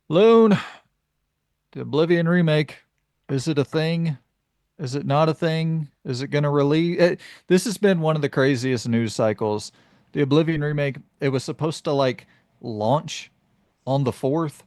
Loon, the Oblivion remake. Is it a thing? Is it not a thing? Is it going to release? This has been one of the craziest news cycles. The Oblivion remake, it was supposed to like launch on the 4th,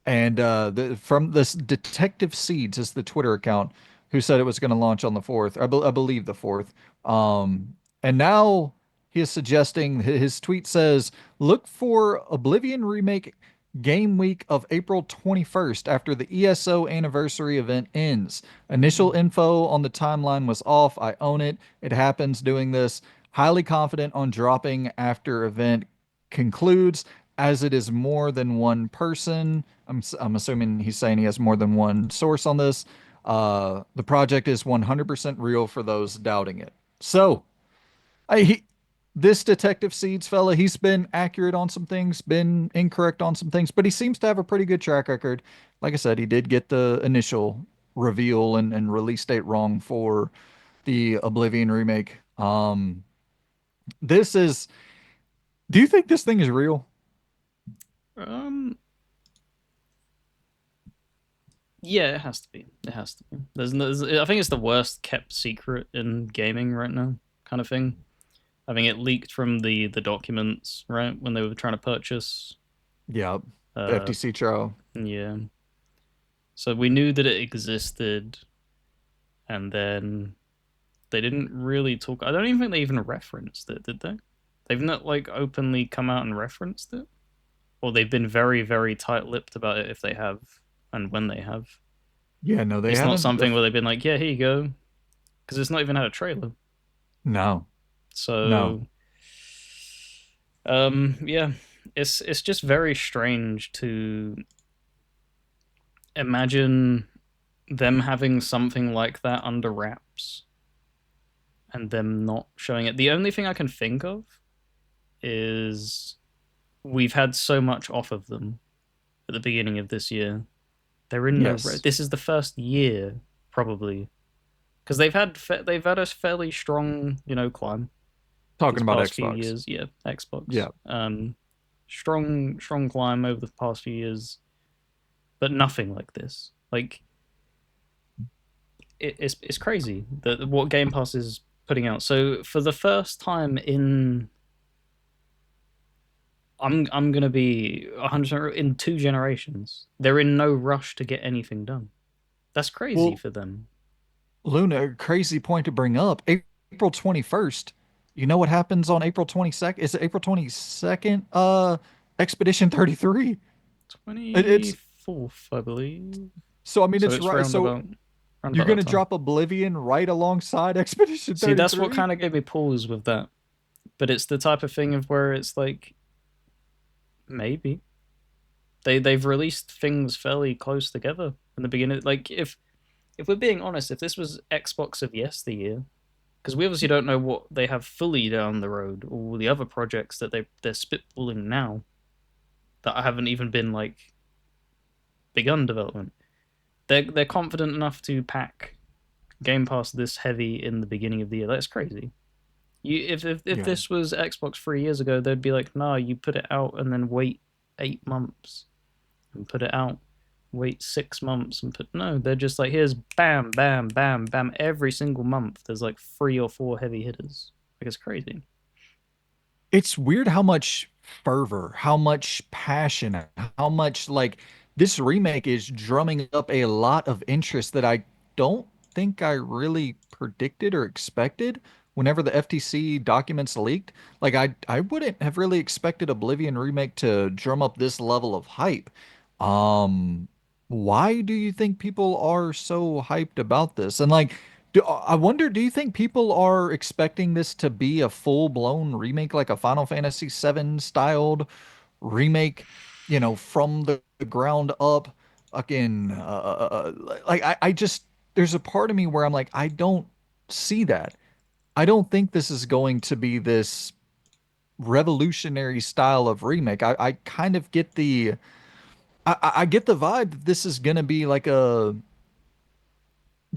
and from this Detective Seeds is the Twitter account who said it was going to launch on the 4th. I believe the 4th. And now he is suggesting his tweet says, "Look for Oblivion remake game week of April 21st after the ESO anniversary event ends. Initial info on the timeline was off. I own it. It happens doing this. Highly confident on dropping after event concludes as it is more than one person. I'm assuming he's saying he has more than one source on this. The project is 100% real for those doubting it. So, I, he, this Detective Seeds fella, he's been accurate on some things, been incorrect on some things, but he seems to have a pretty good track record. Like I said, he did get the initial reveal and release date wrong for the Oblivion remake. This is, do you think this thing is real? Um, yeah, it has to be. It has to be. I think it's the worst kept secret in gaming right now, kind of thing. I think it leaked from the documents, right, when they were trying to purchase. Yeah, the Uh, FTC trial. yeah. So we knew that it existed, and then they didn't really talk. I don't even think they even referenced it, did they? They've not like openly come out and referenced it, or they've been very, very tight-lipped about it if they have, and when they have. Yeah, no, they It's not haven't. something where they've been like, "Yeah, here you go," because it's not even had a trailer. No, no. So, yeah, it's just very strange to imagine them having something like that under wraps and them not showing it. The only thing I can think of is we've had so much off of them at the beginning of this year. They're in no. Yes. This is the first year probably because they've had a fairly strong climb Talking these about past few Xbox. years. Yeah, Xbox. Yeah. Strong climb over the past few years, but nothing like this. Like it's crazy that what Game Pass is putting out. So for the first time in I'm gonna be 100% in 2 generations. They're in no rush to get anything done. That's crazy Well, for them. Luna, crazy point to bring up. April 21st. You know what happens on April 22nd? Is it April 22nd? Expedition 33. It's 24th, I believe. so I mean So it's it's right. So round you're about that gonna time. drop Oblivion right alongside Expedition See, that's what 33? kind of gave me pause with that. But it's the type of thing of where it's like maybe they've released things fairly close together in the beginning. Like if we're being honest, if this was Xbox of yesteryear, because we obviously don't know what they have fully down the road, or the other projects that they're spitballing now that haven't even been like begun development. They're confident enough to pack Game Pass this heavy in the beginning of the year. That's crazy. If Yeah. this was Xbox 3 years ago, they'd be like, nah, you put it out and then wait 8 months and put it out. Wait 6 months and put no. They're just like here's bam, bam, bam, bam. Every single month, there's like 3 or 4 heavy hitters. Like it's crazy. It's weird how much fervor, how much passion, how much like this remake is drumming up a lot of interest that I don't think I really predicted or expected whenever the FTC documents leaked. Like I wouldn't have really expected Oblivion remake to drum up this level of hype. Um, why do you think people are so hyped about this? And like I wonder, do you think people are expecting this to be a full-blown remake, like a Final Fantasy VII styled remake, from the ground up? Again, like I just, there's a part of me where I'm like, I don't see that. I don't think this is going to be this revolutionary style of remake. I kind of get I get the vibe that this is gonna be like a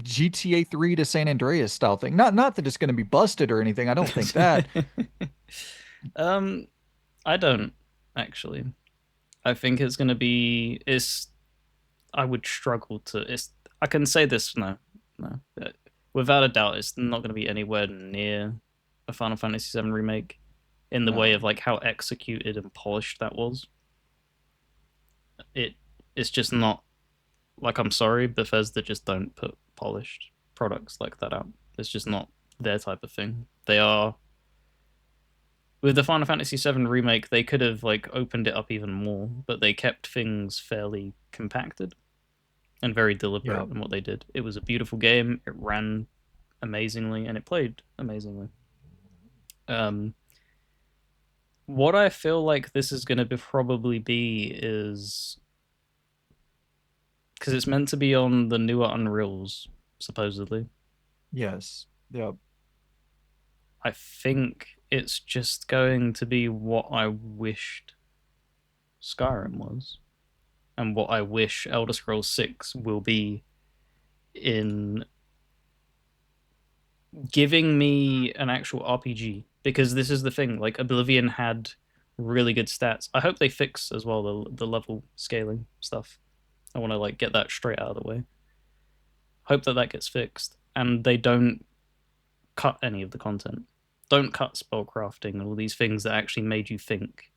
GTA 3 to San Andreas style thing. Not that it's going to be busted or anything. I don't think that. um, I don't actually. I think it's going to be. It's. I would struggle to. It's. I can say this. No, no. Without a doubt, it's not going to be anywhere near a Final Fantasy VII remake in the way No. of like how executed and polished that was. It. It's just not. Like, I'm sorry, Bethesda just don't put polished products like that out. It's just not their type of thing. They are with the Final Fantasy VII remake. They could have like opened it up even more, but they kept things fairly compacted and very Yeah. deliberate in what they did. It was a beautiful game. It ran amazingly and it played amazingly. Um, what I feel like this is going to probably be is because it's meant to be on the newer Unreals, supposedly. Yes. Yep. I think it's just going to be what I wished Skyrim was, and what I wish Elder Scrolls 6 will be in giving me an actual RPG. Because this is the thing, like Oblivion had really good stats. I hope they fix as well the level scaling stuff. I want to like get that straight out of the way. Hope that that gets fixed, and they don't cut any of the content. Don't cut spellcrafting and all these things that actually made you think.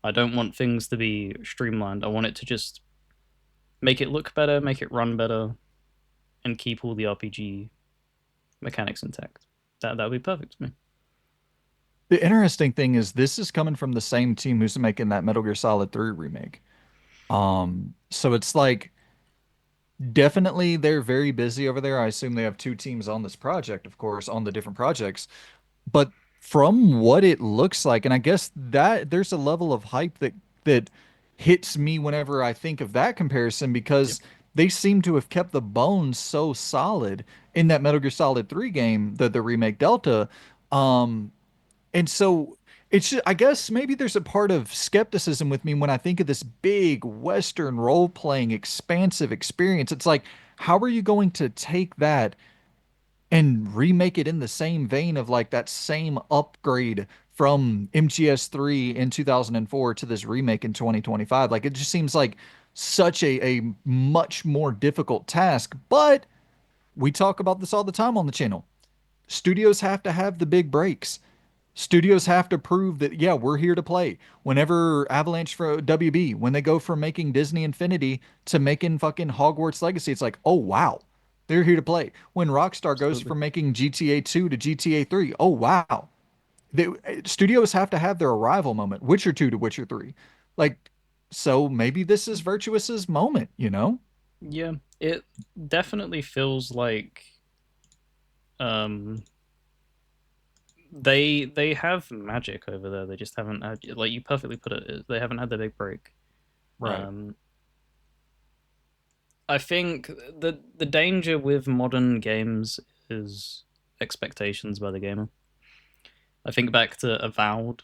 I don't want things to be streamlined. I want it to just make it look better, make it run better, and keep all the RPG mechanics intact. That would be perfect for me. The interesting thing is this is coming from the same team who's making that Metal Gear Solid 3 remake. So it's like definitely they're very busy over there. I assume they have two teams on this project, of course, on the different projects. But from what it looks like, and I guess that there's a level of hype that hits me whenever I think of that comparison Yep. because they seem to have kept the bones so solid in that Metal Gear Solid 3 game, the remake Delta. Um, and so it's just, I guess maybe there's a part of skepticism with me when I think of this big Western role-playing expansive experience. It's like, how are you going to take that and remake it in the same vein of like that same upgrade from MGS3 in 2004 to this remake in 2025? Like it just seems like such a much more difficult task, but we talk about this all the time on the channel. Studios have to have the big breaks. Studios have to prove that, yeah, we're here to play. Whenever Avalanche for WB, when they go from making Disney Infinity to making fucking Hogwarts Legacy, it's like, oh, wow, they're here to play. When Rockstar goes Absolutely. from making GTA 2 to GTA 3, oh, wow. They, studios have to have their arrival moment, Witcher 2 to Witcher 3. Like, so maybe this is Virtuous's moment, you know? Yeah, it definitely feels like um they have magic over there. They just haven't had, like you perfectly put it. They haven't had the big break. Right. Um, I think the danger with modern games is expectations by the gamer. I think back to Avowed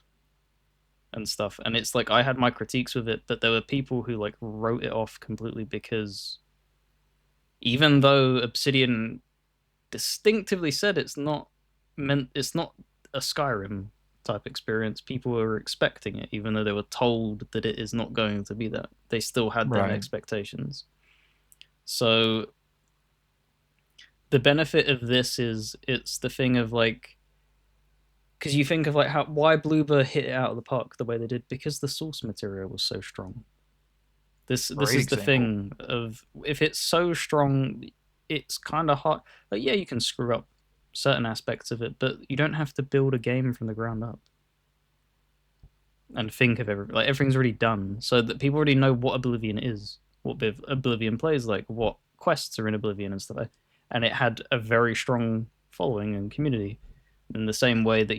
and stuff, and it's like I had my critiques with it, but there were people who like wrote it off completely because even though Obsidian distinctively said it's not a Skyrim type experience, people were expecting it, even though they were told that it is not going to be that. They still had them Right. expectations. So the benefit of this is it's the thing of like because you think of like how why Bloober hit it out of the park the way they did because the source material was so strong. This Great is the example. thing of if it's so strong, it's kind of hard. Like yeah, you can screw up certain aspects of it, but you don't have to build a game from the ground up and think of everything. Like everything's already done, so that people already know what Oblivion is, what Oblivion plays like, what quests are in Oblivion and stuff. And it had a very strong following and community. In the same way that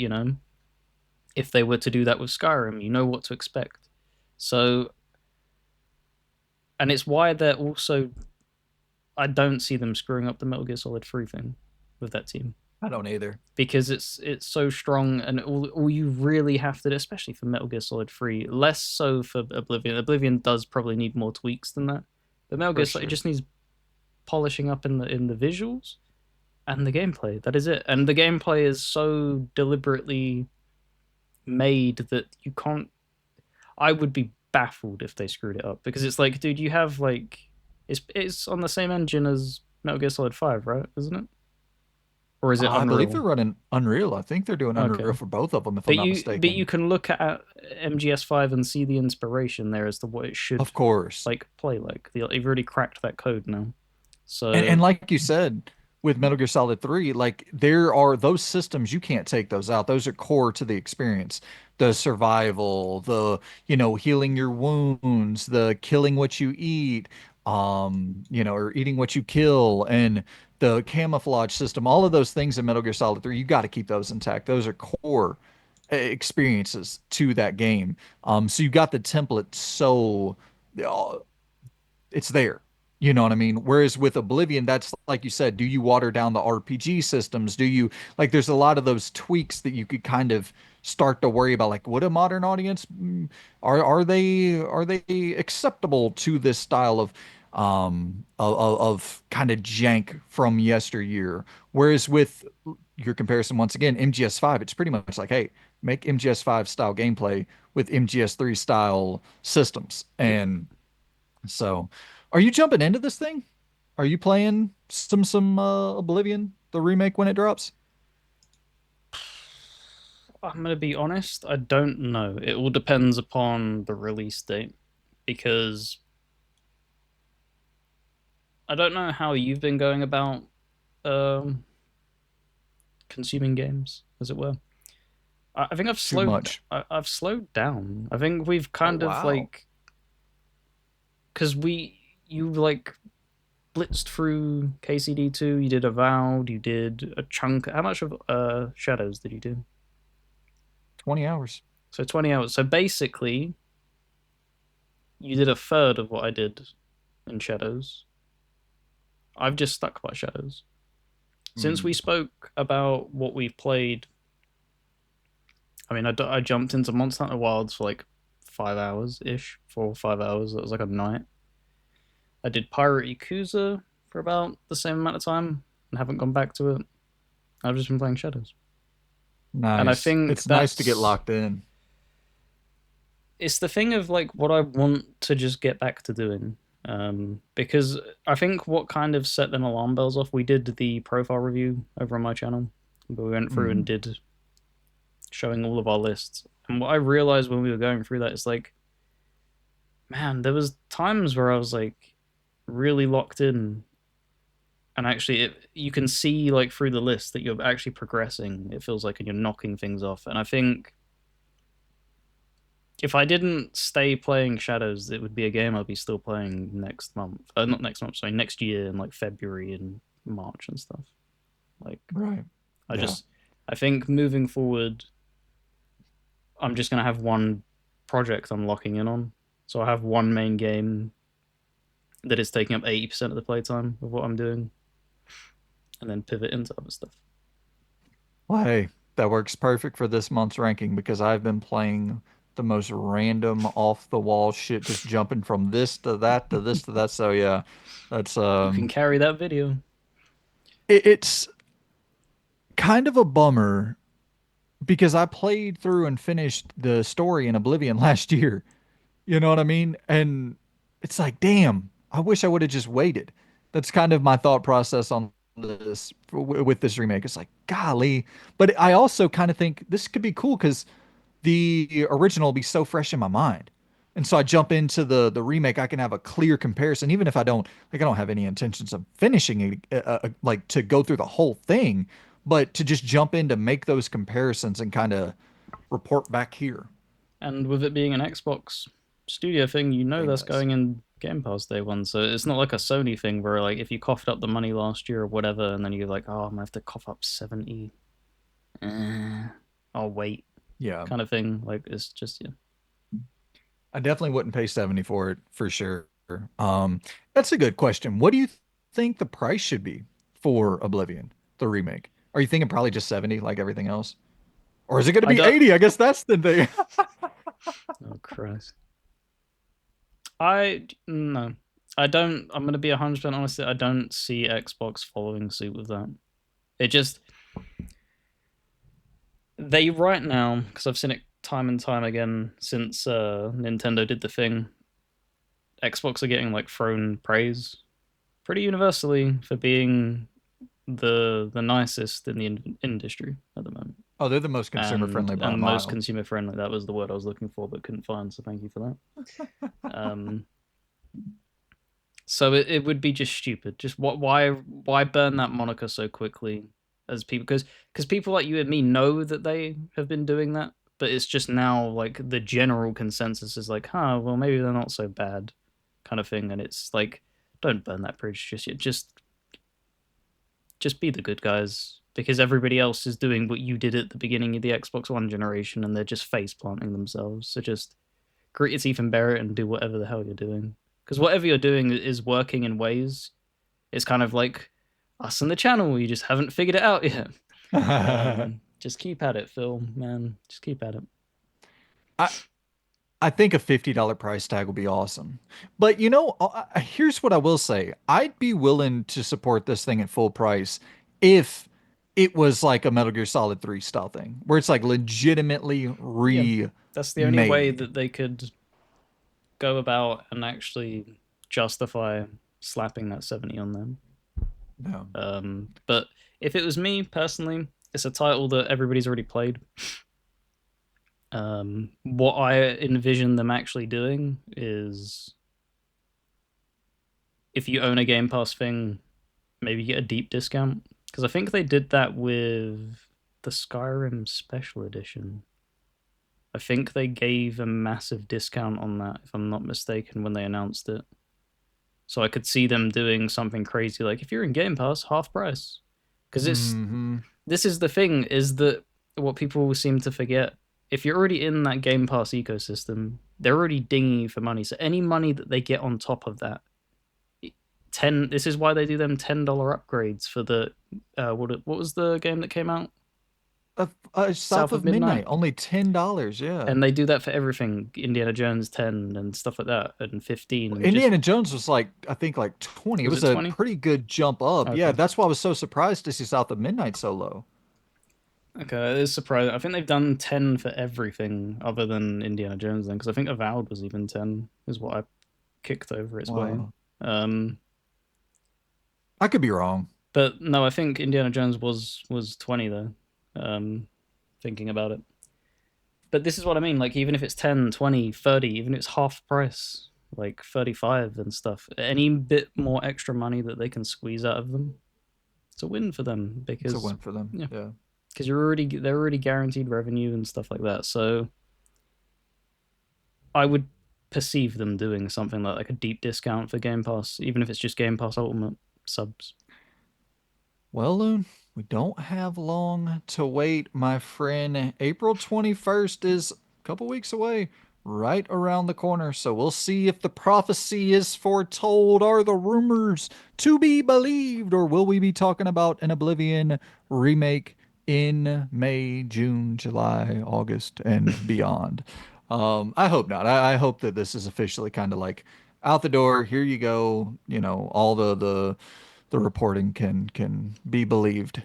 if they were to do that with Skyrim, you know what to expect. So, and it's why they're also. I don't see them screwing up the Metal Gear Solid 3 thing with that team I don't either. because it's so strong and all you really have to do, especially for Metal Gear Solid 3, less so for Oblivion. Oblivion does probably need more tweaks than that, but Metal For Gear Solid it sure. just needs polishing up in the visuals and the gameplay. That is it, and the gameplay is so deliberately made that you can't. I would be baffled if they screwed it up because it's like, dude, you have like it's on the same engine as Metal Gear Solid 5, right? Isn't it? Or is it I believe they're Unreal? running Unreal. I think they're doing Unreal Okay. for both of them, if I'm But not you mistaken. can look at MGS5 and see the inspiration there as to what it should Of course. like play like. They've already cracked that code now. And So like you said, with Metal Gear Solid 3, like there are those systems, you can't take those out. Those are core to the experience. The survival, the, healing your wounds, the killing what you eat, or eating what you kill, and the camouflage system, all of those things in Metal Gear Solid 3, you got to keep those intact. Those are core experiences to that game. So you got the template so uh, it's there. You know what I mean? Whereas with Oblivion, that's like you said, do you water down the RPG systems? Do you like there's a lot of those tweaks that you could kind of start to worry about like would a modern audience are they acceptable to this style of kind of jank from yesteryear? Whereas with your comparison once again, MGS5, it's pretty much like, hey, make MGS5 style gameplay with MGS3 style systems. yep. And so, are you jumping into this thing? Are you playing some Oblivion, the remake when it drops? I'm gonna be honest, I don't know. It all depends upon the release date because I don't know how you've been going about um, consuming games, as it were. I think Too much. I've slowed down. I think we've Oh kind of wow. like because you like blitzed through KCD2. You did Avowed. You did a chunk. How much of Shadows did you do? 20 hours. So 20 hours. So basically, you did a third of what I did in Shadows. I've just stuck by Shadows. Since we Mm, spoke about what we've played, I mean, I jumped into Monster Hunter Wilds for like 5 hours ish, 4 or 5 hours. That was like a night. I did Pirate Yakuza for about the same amount of time and haven't gone back to it. I've just been playing Shadows. And I nice. think It's nice to get that's locked in. it's the thing of like what I want to just get back to doing. Because I think what kind of set an alarm bells off, we did the profile review over on my channel, but we went through and Mm, did showing all of our lists. And what I realized when we were going through that is like, man, there was times where I was like really locked in, and actually, you can see like through the list that you're actually progressing. It feels like, and you're knocking things off. And I think if I didn't stay playing Shadows, it would be a game I'd be still playing next month. Not next month, sorry, next year in like February and March and stuff. Like, right. I Yeah. just, I think moving forward, I'm just gonna have one project I'm locking in on. So I have one main game that is taking up 80% of the playtime of what I'm doing, and then pivot into other stuff. Well, hey, that works perfect for this month's ranking because I've been playing the most random off the wall shit, just jumping from this to that to this to that. So yeah, that's You can carry that video. it's kind of a bummer because I played through and finished the story in Oblivion last year. You know what I mean? And it's like, damn, I wish I would have just waited. That's kind of my thought process on this with this remake. It's like, golly. But I also kind of think this could be cool because the original will be so fresh in my mind. And so I jump into the remake, I can have a clear comparison, even if I don't have any intentions of finishing it, like to go through the whole thing, but to just jump in to make those comparisons and kind of report back here. And with it being an Xbox studio thing, you know Game that's Pass. going in Game Pass day one. So it's not like a Sony thing where like if you coughed up the money last year or whatever, and then you're like, oh, I'm gonna have to cough up 70. I'll wait, Yeah. kind of thing. Like it's just yeah. I definitely wouldn't pay 70 for it for sure. Um, that's a good question. What do you think the price should be for Oblivion, the remake? Are you thinking probably just 70 like everything else? Or is it going to I be don't. 80? I guess that's the thing. Oh Christ. I no. I don't. I'm gonna be 100% honest. I don't see Xbox following suit with that. It just they right now because I've seen it time and time again since Nintendo did the thing, Xbox are getting like thrown praise pretty universally for being the nicest in the industry at the moment, Oh, they're the most consumer friendly by a and most mile. consumer friendly. That was the word I was looking for but couldn't find. So thank you for that. So it would be just stupid. Just why burn that moniker so quickly as people because people like you and me know that they have been doing that, but it's just now like the general consensus is like, huh, well maybe they're not so bad, kind of thing, and it's like don't burn that bridge just yet. Just be the good guys because everybody else is doing what you did at the beginning of the Xbox One generation, and they're just face planting themselves. So just grit your teeth and bear it and do whatever the hell you're doing. Because whatever you're doing is working in ways. It's kind of like us on the channel. You just haven't figured it out yet. I Just keep at it, Phil. Man, just keep at it. I think a $50 price tag would be awesome. But here's what I will say. I'd be willing to support this thing at full price if it was like a Metal Gear Solid 3 style thing, where it's like legitimately Yeah, that's the only way remade. that they could go about and actually justify slapping that 70 on them. No. But if it was me personally, it's a title that everybody's already played. What I envision them actually doing is if you own a Game Pass thing, maybe get a deep discount. Because I think they did that with the Skyrim Special Edition. I think they gave a massive discount on that, if I'm not mistaken, when they announced it. So I could see them doing something crazy like if you're in Game Pass, half price. Because Hmm. this is the thing, is that what people seem to forget. If you're already in that Game Pass ecosystem, they're already dinging you for money. So any money that they get on top of that, 10. This is why they do them $10 upgrades for the what was the game that came out? South South of of Midnight. Midnight, only $10. Yeah. And they do that for everything. Indiana Jones 10 and stuff like that, and 15, and just Indiana Jones was like, I think like 20. It was was it a 20? pretty good jump up. Yeah, Okay. that's why I was so surprised to see South of Midnight so low. Okay, it is surprising. I think they've done 10 for everything other than Indiana Jones then, because I think Avowed was even 10, is what I kicked over its way. Wow. Um, I could be wrong. but no, I think Indiana Jones was 20 though. Um, thinking about it. But this is what I mean, like even if it's 10, 20, 30, even if it's half price, like 35 and stuff, any bit more extra money that they can squeeze out of them, it's a win for them It's a because win for them. yeah, Yeah. because they're already guaranteed revenue and stuff like that. So I would perceive them doing something like a deep discount for Game Pass, even if it's just Game Pass Ultimate subs. Well, Loon, we don't have long to wait, my friend. April 21st is a couple weeks away, right around the corner. So we'll see if the prophecy is foretold. Are the rumors to be believed? Or will we be talking about an Oblivion remake in May, June, July, August, and beyond? I hope not. I hope that this is officially kind of like out the door. Here you go. All the reporting can be believed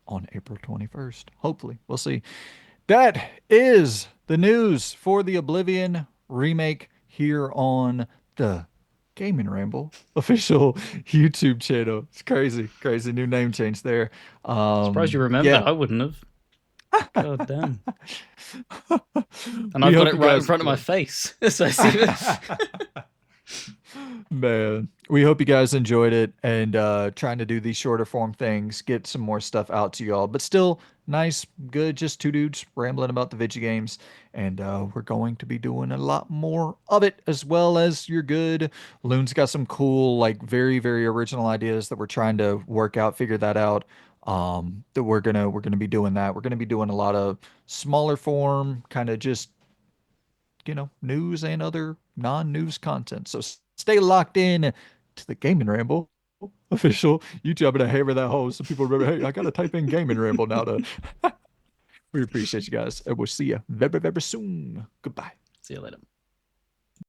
on April 21st. Hopefully, we'll see. That is the news for the Oblivion remake here on the Gaming Ramble official YouTube channel. It's crazy, crazy new name change there. Surprised you But remembered. yeah, I wouldn't have. God damn. And we I've got hope it you right in guys front of my enjoy. face. So I see it. Man, we hope you guys enjoyed it and trying to do these shorter form things, get some more stuff out to y'all, but still nice, good, just two dudes rambling about the video games. And we're going to be doing a lot more of it as well as you're good. Loon's got some cool, like very, very original ideas that we're trying to work out, figure that out. That we're gonna be doing that. We're gonna be doing a lot of smaller form, kind of just news and other non-news content. So stay locked in to the Gaming Ramble official YouTube. I'm gonna hammer that home so people remember, hey, I gotta type in Gaming Ramble now to we appreciate you guys. And we'll see you very, very soon. Goodbye. See you later.